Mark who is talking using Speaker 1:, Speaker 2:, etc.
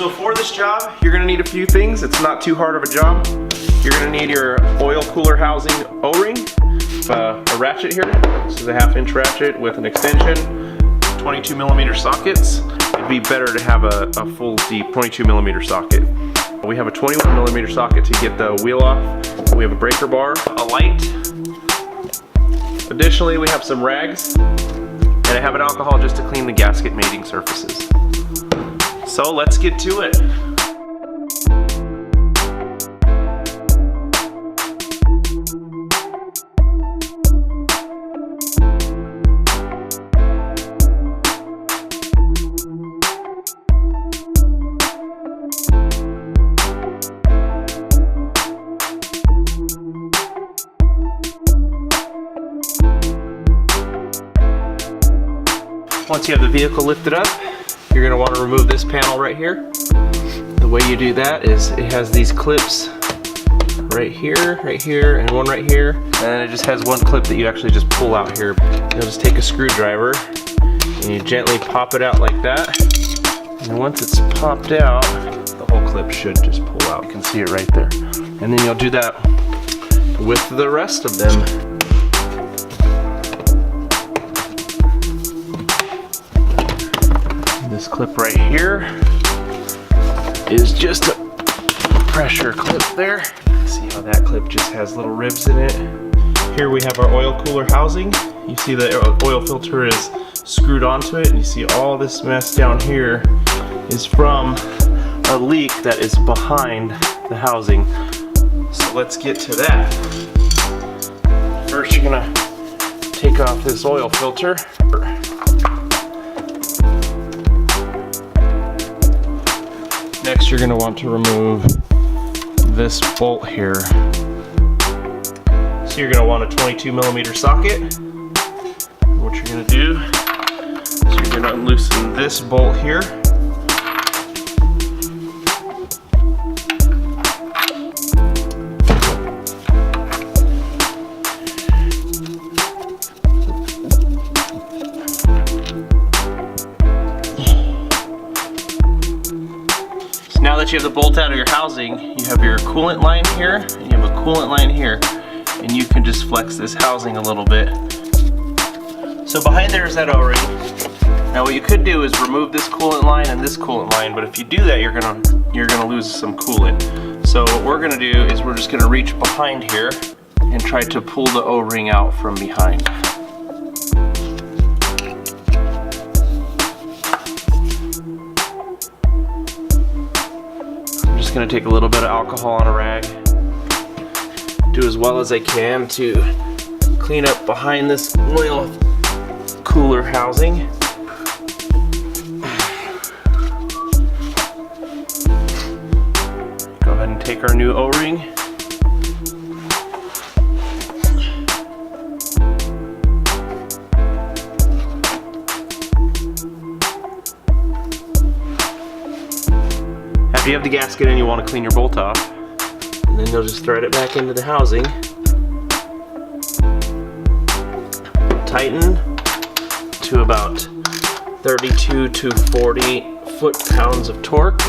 Speaker 1: So for this job, you're gonna need a few things. It's not too hard of a job. You're gonna need your oil cooler housing O-ring, a ratchet here. This is a 1/2-inch ratchet with an extension, 22mm sockets. It'd be better to have a full deep 22mm socket. We have a 21mm socket to get the wheel off. We have a breaker bar, a light. Additionally, we have some rags, and I have an alcohol just to clean the gasket mating surfaces. So let's get to it. Once you have the vehicle lifted up, you're going to want to remove this panel right here. The way you do that is it has these clips right here, and one right here. And it just has one clip that you actually just pull out here. You'll just take a screwdriver and you gently pop it out like that. And once it's popped out, the whole clip should just pull out. You can see it right there. And then you'll do that with the rest of them. This clip right here is just a pressure clip there. See how that clip just has little ribs in it. Here we have our oil cooler housing. You see the oil filter is screwed onto it, and you see all this mess down here is from a leak that is behind the housing. So let's get to that. First, you're gonna take off this oil filter. Next, you're going to want to remove this bolt here. So you're going to want a 22mm socket. What you're going to do is you're going to unloosen this bolt here. Now that you have the bolt out of your housing, you have your coolant line here, and you have a coolant line here, and you can just flex this housing a little bit. So behind there is that O-ring. Now what you could do is remove this coolant line and this coolant line, but if you do that, you're gonna lose some coolant. So what we're gonna do is we're just gonna reach behind here and try to pull the O-ring out from behind. Going to take a little bit of alcohol on a rag, do as well as I can to clean up behind this oil cooler housing. Go ahead and take our new O-ring. If you have the gasket in, you want to clean your bolt off, and then you'll just thread it back into the housing. Tighten to about 32 to 40 foot-pounds of torque.